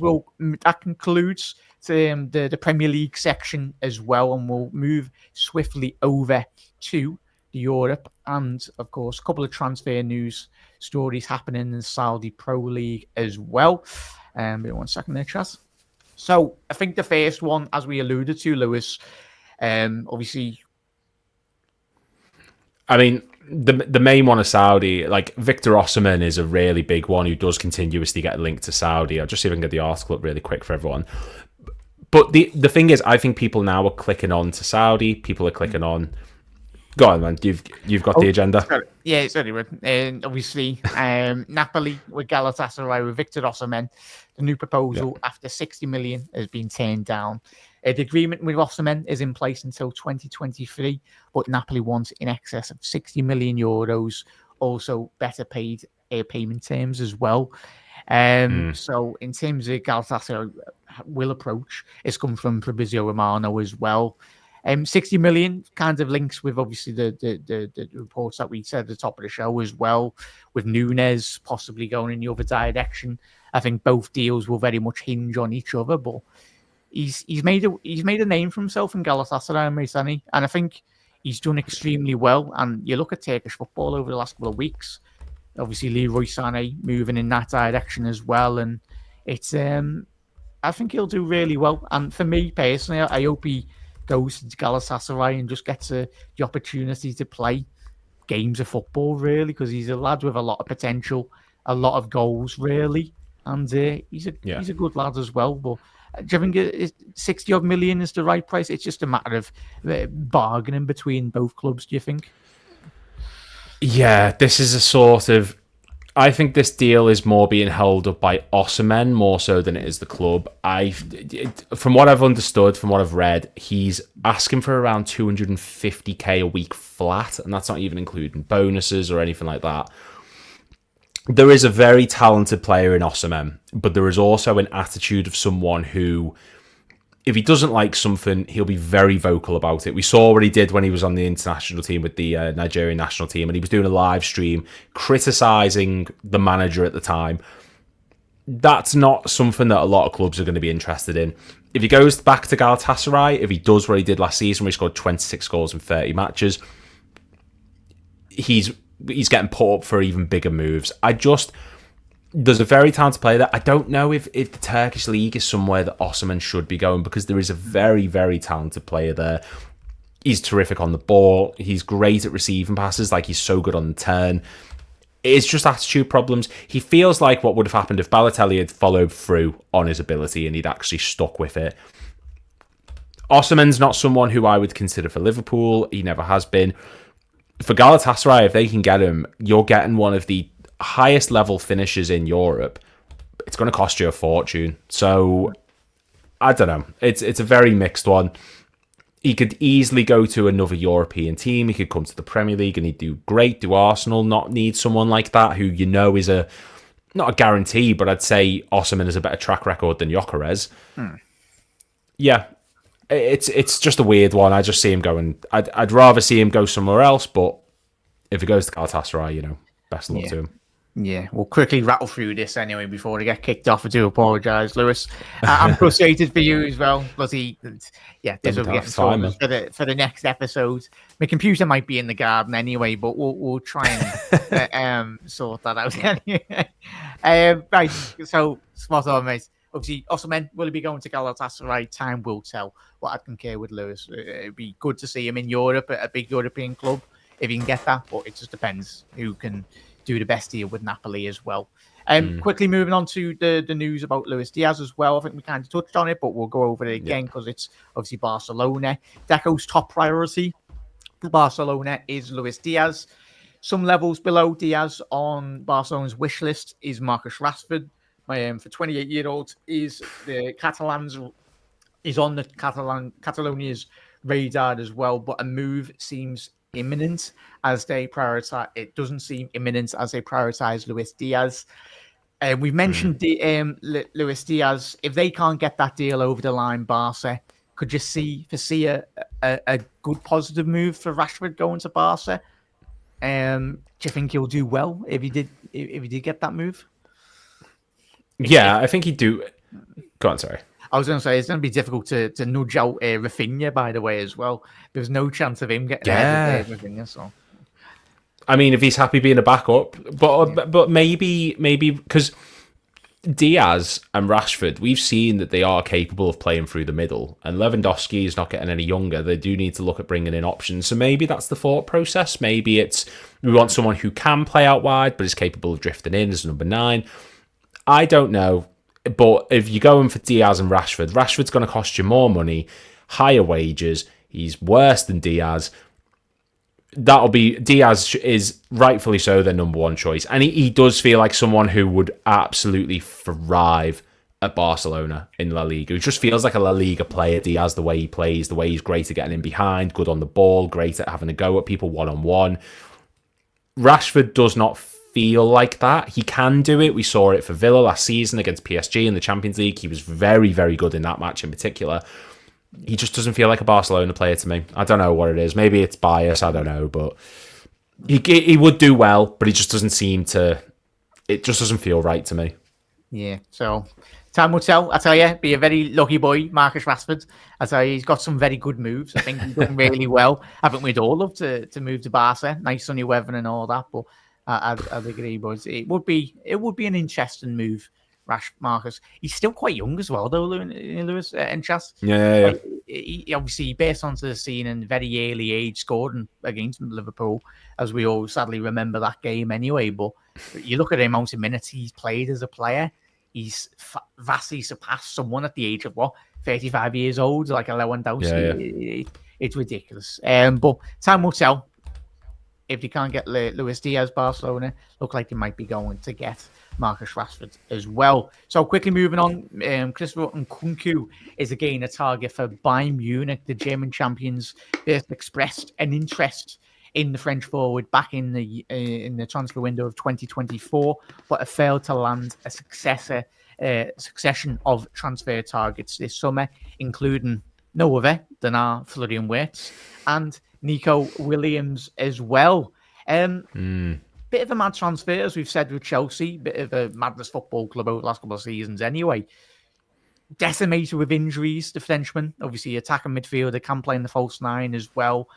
that concludes the Premier League section as well, and we'll move swiftly over to Europe, and of course a couple of transfer news stories happening in the Saudi Pro League as well. Wait 1 second there, Chaz. So I think the first one, as we alluded to, Lewis, obviously, I mean, the main one of Saudi, like Victor Osimhen is a really big one who does continuously get linked to Saudi. I'll just see if I can get the article up really quick for everyone. But the thing is, I think people now are clicking on to Saudi. People are clicking on. Go on, man. You've got the agenda. Yeah, it's anyway. And obviously, Napoli with Galatasaray with Victor Osimhen. The new proposal after 60 million has been turned down. The agreement with Osimhen is in place until 2023, but Napoli wants in excess of 60 million euros. Also, better paid payment terms as well. So, in terms of Galatasaray will approach, it's come from Fabrizio Romano as well. 60 million kind of links with obviously the reports that we said at the top of the show as well, with Núñez possibly going in the other direction. I think both deals will very much hinge on each other, but he's made a name for himself in Galatasaray, Maisani, and I think he's done extremely well. And you look at Turkish football over the last couple of weeks, obviously Leroy Sané moving in that direction as well, and it's I think he'll do really well. And for me personally, I hope he goes to Galatasaray and just gets the opportunity to play games of football, really, because he's a lad with a lot of potential, a lot of goals, really, and he's a good lad as well. But do you think 60 odd million is the right price? It's just a matter of bargaining between both clubs, do you think? Yeah, this is a sort of... I think this deal is more being held up by Osimhen more so than it is the club. From what I've understood, from what I've read, he's asking for around 250k a week flat, and that's not even including bonuses or anything like that. There is a very talented player in Osimhen, but there is also an attitude of someone who, if he doesn't like something, he'll be very vocal about it. We saw what he did when he was on the international team with the Nigerian national team, and he was doing a live stream criticising the manager at the time. That's not something that a lot of clubs are going to be interested in. If he goes back to Galatasaray, if he does what he did last season, where he scored 26 goals in 30 matches, he's getting put up for even bigger moves. There's a very talented player there. I don't know if the Turkish league is somewhere that Osimhen should be going, because there is a very, very talented player there. He's terrific on the ball. He's great at receiving passes. Like, he's so good on the turn. It's just attitude problems. He feels like what would have happened if Balotelli had followed through on his ability and he'd actually stuck with it. Osimhen's not someone who I would consider for Liverpool. He never has been. For Galatasaray, if they can get him, you're getting one of the highest level finishes in Europe. It's going to cost you a fortune. So I don't know. It's a very mixed one. He could easily go to another European team. He could come to the Premier League and he'd do great. Do Arsenal not need someone like that who is not a guarantee, but I'd say Osimhen has a better track record than Gyökeres. Yeah, it's just a weird one. I just see him going. I'd rather see him go somewhere else, but if he goes to Galatasaray, best of luck to him. Yeah, we'll quickly rattle through this anyway before they get kicked off. I do apologise, Lewis. I'm frustrated for you as well, but this will be getting for the next episode. My computer might be in the garden anyway, but we'll try and sort that out anyway. Right, so spot on, mate. Obviously, Osimhen will be going to Galatasaray. Time will tell. But I concur with Lewis. It'd be good to see him in Europe at a big European club if he can get that. But it just depends who can do the best deal with Napoli as well. Quickly moving on to the news about Luis Díaz as well. I think we kind of touched on it, but we'll go over it again because it's obviously Barcelona. Deco's top priority for Barcelona is Luis Díaz. Some levels below Díaz on Barcelona's wish list is Marcus Rashford. For 28-year-old, is on the Catalonia's radar as well, but a move seems imminent as they prioritize. It doesn't seem imminent as they prioritize Luis Díaz. We've mentioned Luis Díaz. If they can't get that deal over the line, Barca, could you foresee a good positive move for Rashford going to Barca? Do you think he'll do well if he did get that move? Yeah, I think he'd do. Go on, sorry. I was going to say, it's going to be difficult to nudge out Rafinha, by the way, as well. There's no chance of him getting ahead with Rafinha, so... I mean, if he's happy being a backup, but maybe because Díaz and Rashford, we've seen that they are capable of playing through the middle, and Lewandowski is not getting any younger. They do need to look at bringing in options. So maybe that's the thought process. Maybe it's we want someone who can play out wide, but is capable of drifting in as number 9. I don't know, but if you're going for Díaz and Rashford's going to cost you more money, higher wages. He's worse than Díaz. That'll be Díaz is rightfully so their number 1 choice, and he does feel like someone who would absolutely thrive at Barcelona in La Liga. He just feels like a La Liga player. Díaz, the way he plays, the way he's great at getting in behind, good on the ball, great at having a go at people one-on-one. Rashford does not feel like that. He can do it. We saw it for Villa last season against PSG in the Champions League. He was very, very good in that match in particular. He just doesn't feel like a Barcelona player to me. I don't know what it is. Maybe it's bias. I don't know. But he would do well, but he just doesn't seem to... It just doesn't feel right to me. Yeah, so time will tell. I tell you, be a very lucky boy, Marcus Rashford. I tell you, he's got some very good moves. I think he's done really well. I think we'd all love to move to Barca. Nice sunny weather and all that. But I'd agree, boys. It would be an interesting move. Marcus, he's still quite young as well, though, Lewis and Chas. Yeah. He obviously, based onto the scene in very early age, scored against Liverpool, as we all sadly remember that game anyway. But you look at the amount of minutes he's played as a player, he's vastly surpassed someone at the age of 35 years old, like a Lewandowski. Yeah. It's ridiculous. But time will tell. If they can't get Luis Díaz, Barcelona look like they might be going to get Marcus Rashford as well. So quickly moving on, Christopher Nkunku is again a target for Bayern Munich. The German champions first expressed an interest in the French forward back in the transfer window of 2024, but have failed to land a succession of transfer targets this summer, including no other than our Florian Wirtz and Nico Williams as well. Bit of a mad transfer, as we've said with Chelsea. Bit of a madness football club over the last couple of seasons anyway. Decimated with injuries, the Frenchman. Obviously, attacking midfielder, can play in the false 9 as well.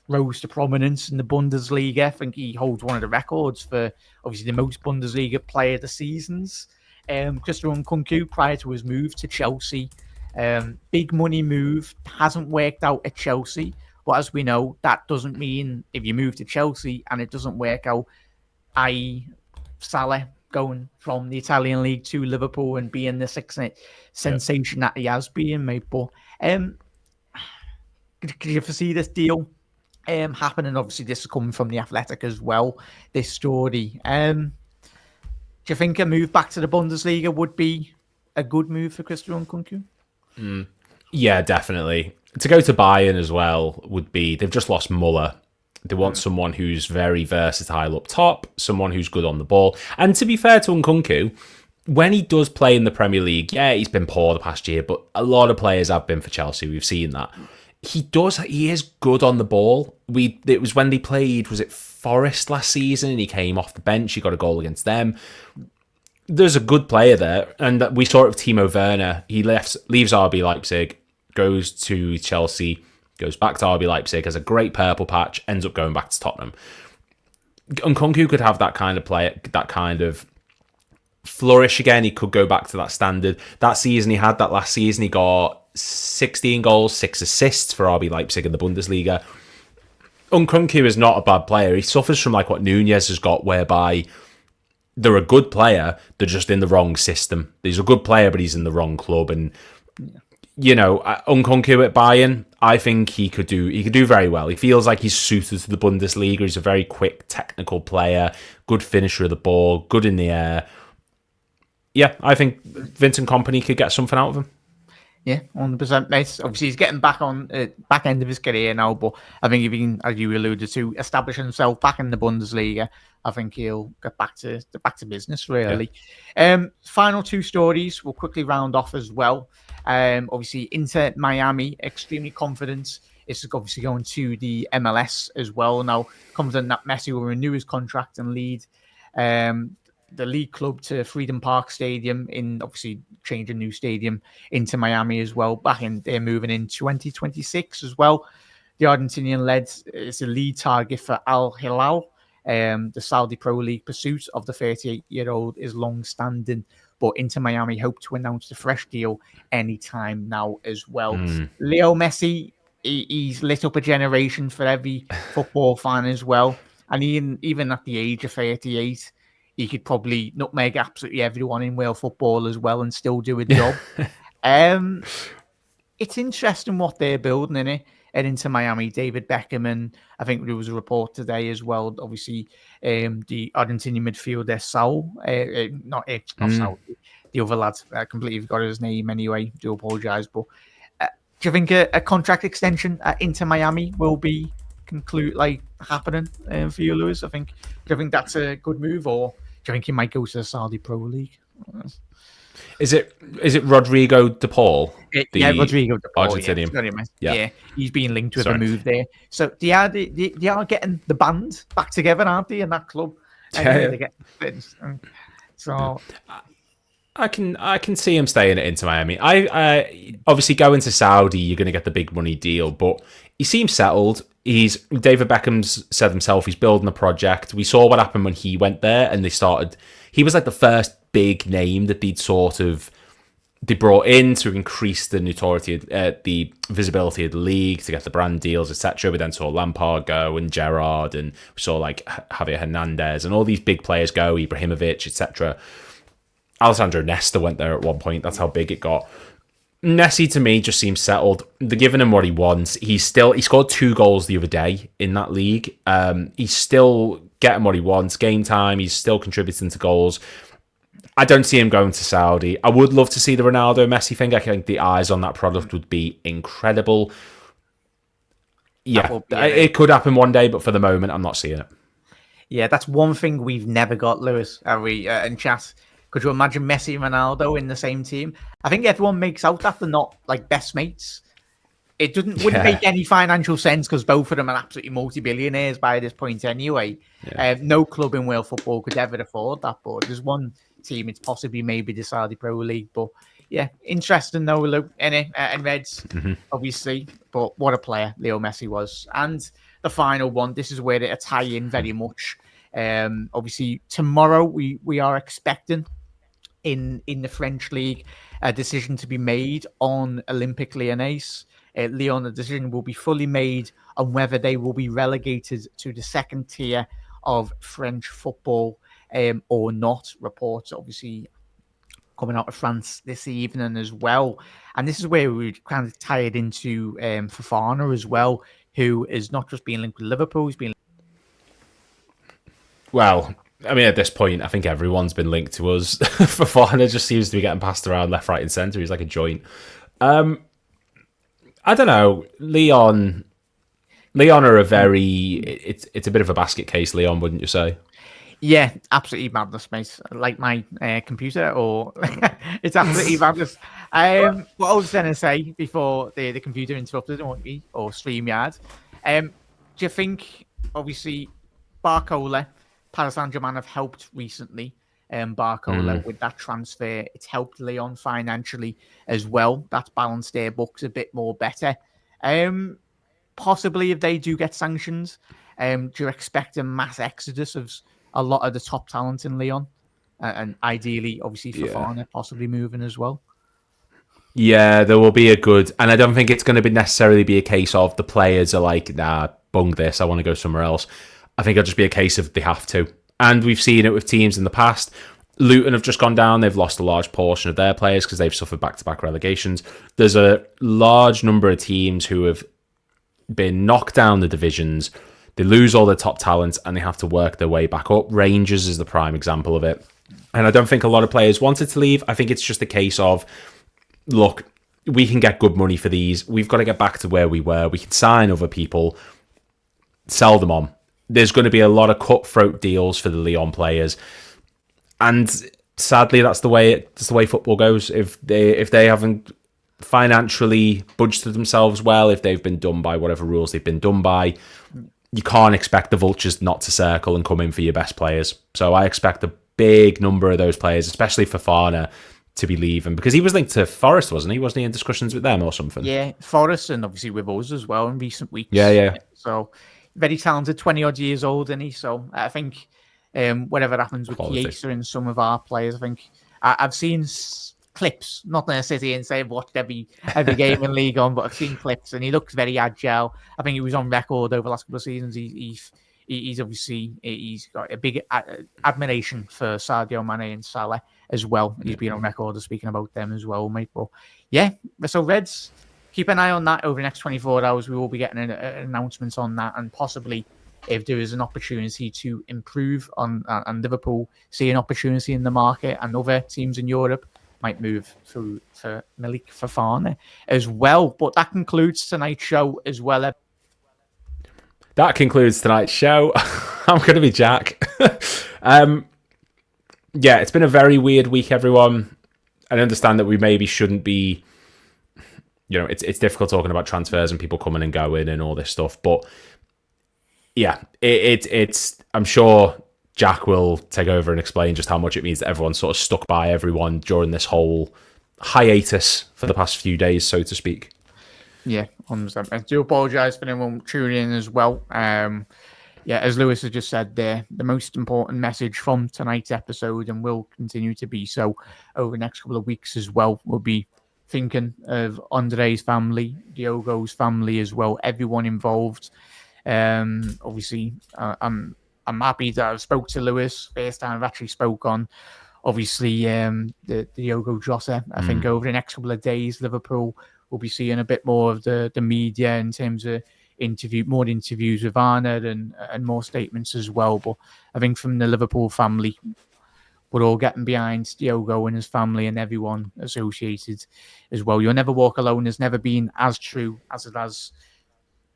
Rose to prominence in the Bundesliga. I think he holds one of the records for, obviously, the most Bundesliga player of the seasons. Christopher Nkunku, prior to his move to Chelsea. Big money move. Hasn't worked out at Chelsea. But as we know, that doesn't mean if you move to Chelsea and it doesn't work out, i.e. Salah going from the Italian league to Liverpool and being the sensation that he has been, mate. But could you foresee this deal happening? Obviously, this is coming from The Athletic as well, this story. Do you think a move back to the Bundesliga would be a good move for Christopher Nkunku? Yeah, definitely. To go to Bayern as well would be, they've just lost Muller. They want someone who's very versatile up top, someone who's good on the ball. And to be fair to Nkunku, when he does play in the Premier League, yeah, he's been poor the past year, but a lot of players have been for Chelsea. We've seen that. He is good on the ball. It was when they played, was it Forest last season, and he came off the bench, he got a goal against them. There's a good player there, and we saw it with Timo Werner. He leaves RB Leipzig, goes to Chelsea, goes back to RB Leipzig, has a great purple patch, ends up going back to Tottenham. Nkunku could have that kind of play, that kind of flourish again. He could go back to that standard. That last season, he got 16 goals, 6 assists for RB Leipzig in the Bundesliga. Nkunku is not a bad player. He suffers from like what Nunez has got, whereby they're a good player, they're just in the wrong system. He's a good player, but he's in the wrong club. And Nkunku at Bayern, I think he could do very well. He feels like he's suited to the Bundesliga. He's a very quick, technical player, good finisher of the ball, good in the air. Yeah, I think Vincent Kompany could get something out of him. Yeah, 100%. Mate. Obviously, he's getting back on back end of his career now, but I think if he can, as you alluded to, establish himself back in the Bundesliga, I think he'll get back to business, really. Yeah. Final 2 stories we'll quickly round off as well. Obviously, Inter Miami, extremely confident. It's obviously going to the MLS as well. Now, confident that Messi will renew his contract and lead the league club to Freedom Park Stadium, in obviously change a new stadium into Miami as well. They're moving in 2026 as well. The Argentinian led is a lead target for Al Hilal. The Saudi Pro League pursuit of the 38-year-old is long-standing, but Inter Miami hope to announce the fresh deal anytime now as well. Leo Messi, he's lit up a generation for every football fan as well. And even at the age of 38, he could probably nutmeg absolutely everyone in world football as well and still do a job. It's interesting what they're building in it. And into Miami, David Beckham, and I think there was a report today as well. Obviously, the Argentinian midfielder Saul, not Saul, the other lad. I completely forgot his name anyway. Do apologise, but do you think a contract extension at Inter Miami will be happening for you, Lewis? Do you think that's a good move, or do you think he might go to the Saudi Pro League? Is it Rodrigo De Paul? Rodrigo De Paul. Argentinian. Yeah, he's being linked with a move there. So they are getting the band back together, aren't they, in that club? So I can see him staying into Miami. I obviously going to Saudi, you're going to get the big money deal, but he seems settled. David Beckham's said himself, he's building a project. We saw what happened when he went there, and he was like the first big name that they brought in to increase the notoriety, the visibility of the league, to get the brand deals, etc. We then saw Lampard go, and Gerrard, and we saw like Javier Hernandez and all these big players go, Ibrahimovic, etc. Alessandro Nesta went there at one point. That's how big it got. Messi, to me, just seems settled. They're giving him what he wants. He scored 2 goals the other day in that league. He's still getting what he wants. Game time, he's still contributing to goals. I don't see him going to Saudi. I would love to see the Ronaldo Messi thing. I think the eyes on that product would be incredible. Yeah, it could happen one day, but for the moment, I'm not seeing it. Yeah, that's one thing we've never got, Lewis, are we, in chat. Could you imagine Messi and Ronaldo in the same team? I think everyone makes out that they're not like best mates. It wouldn't make any financial sense because both of them are absolutely multi-billionaires by this point anyway. Yeah. No club in world football could ever afford that, but there's one team, it's possibly maybe the Saudi Pro League, but yeah, interesting though, Luke, and Reds, obviously, but what a player Leo Messi was. And the final one, this is where it'll tie in very much. Obviously, tomorrow we are expecting in the French league a decision to be made on Olympique Lyonnais. Lyon, the decision will be fully made on whether they will be relegated to the second tier of French football or not. Reports obviously coming out of France this evening as well. And this is where we kind of tie it into Fofana as well, who is not just being linked with Liverpool, he's been... Well, I mean, at this point, I think everyone's been linked to us. Fofana just seems to be getting passed around left, right and centre. He's like a joint. I don't know. Lyon are a very... It's a bit of a basket case, Lyon, wouldn't you say? Yeah, absolutely madness, mate. Like my computer, or it's absolutely madness. What I was going to say before the computer interrupted, or StreamYard, do you think, obviously, Barcola, Paris Saint-Germain have helped recently, Barcola, with that transfer? It's helped Lyon financially as well. That's balanced their books a bit more better. Possibly, if they do get sanctions, do you expect a mass exodus of a lot of the top talent in Lyon? And ideally, obviously, Fofana possibly moving as well. Yeah, there will be a good... And I don't think it's going to necessarily be a case of the players are like, nah, bung this, I want to go somewhere else. I think it'll just be a case of they have to. And we've seen it with teams in the past. Luton have just gone down. They've lost a large portion of their players because they've suffered back-to-back relegations. There's a large number of teams who have been knocked down the divisions. They lose all their top talents and they have to work their way back up. Rangers is the prime example of it. And I don't think a lot of players wanted to leave. I think it's just a case of, look, we can get good money for these. We've got to get back to where we were. We can sign other people, sell them on. There's going to be a lot of cutthroat deals for the Lyon players. And sadly, that's the way football goes. If they haven't financially budgeted themselves well, if they've been done by whatever rules they've been done by, you can't expect the vultures not to circle and come in for your best players. So I expect big number of those players, especially Fofana, to be leaving, because he was linked to Forest, wasn't he? Wasn't he in discussions with them or something? Yeah, Forest, and obviously with us as well in recent weeks. Yeah. So very talented, 20 odd years old, isn't he? So I think whatever happens with Quality. Chiesa and some of our players, I think I've seen clips, not going to sit here and say I've watched every game in League On, but I've seen clips and he looks very agile. I think he was on record over the last couple of seasons. He's obviously, he's got a big admiration for Sadio Mane and Salah as well. He's been on record of speaking about them as well, mate. But yeah, so Reds, keep an eye on that over the next 24 hours. We will be getting an announcement on that, and possibly if there is an opportunity to improve on and Liverpool see an opportunity in the market and other teams in Europe might move through for Malik Fofana as well. But that concludes tonight's show as well. That concludes tonight's show. I'm going to be Jack. Yeah, it's been a very weird week, everyone. I understand that we maybe shouldn't be, it's difficult talking about transfers and people coming and going and all this stuff. But yeah, it's. I'm sure Jack will take over and explain just how much it means that everyone's sort of stuck by everyone during this whole hiatus for the past few days, so to speak. Yeah, 100%. I do apologise for anyone tuning in as well. Yeah, as Lewis has just said there, the most important message from tonight's episode, and will continue to be so over the next couple of weeks as well, will be thinking of Andre's family, Diogo's family as well, everyone involved. Obviously, I'm happy that I've spoke to Lewis. First time I've actually spoke on, obviously, the Diogo Jota. I think over the next couple of days, Liverpool will be seeing a bit more of the media in terms of more interviews with Arnold and more statements as well. But I think from the Liverpool family, we're all getting behind Diogo and his family and everyone associated as well. You'll never walk alone has never been as true as it has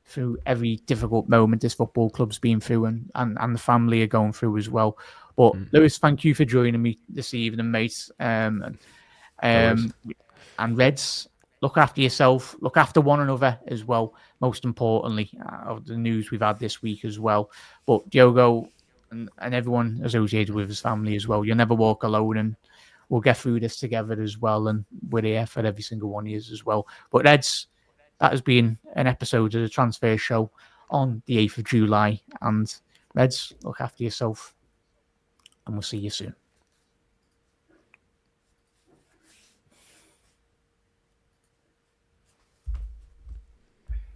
through every difficult moment this football club's been through and the family are going through as well. But Lewis, thank you for joining me this evening, mate. And Reds, look after yourself, look after one another as well, most importantly, of the news we've had this week as well. But Diogo and everyone associated with his family as well, you'll never walk alone, and we'll get through this together as well, and we're here for every single one of you as well. But Reds, that has been an episode of the Transfer Show on the 8th of July, and Reds, look after yourself, and we'll see you soon.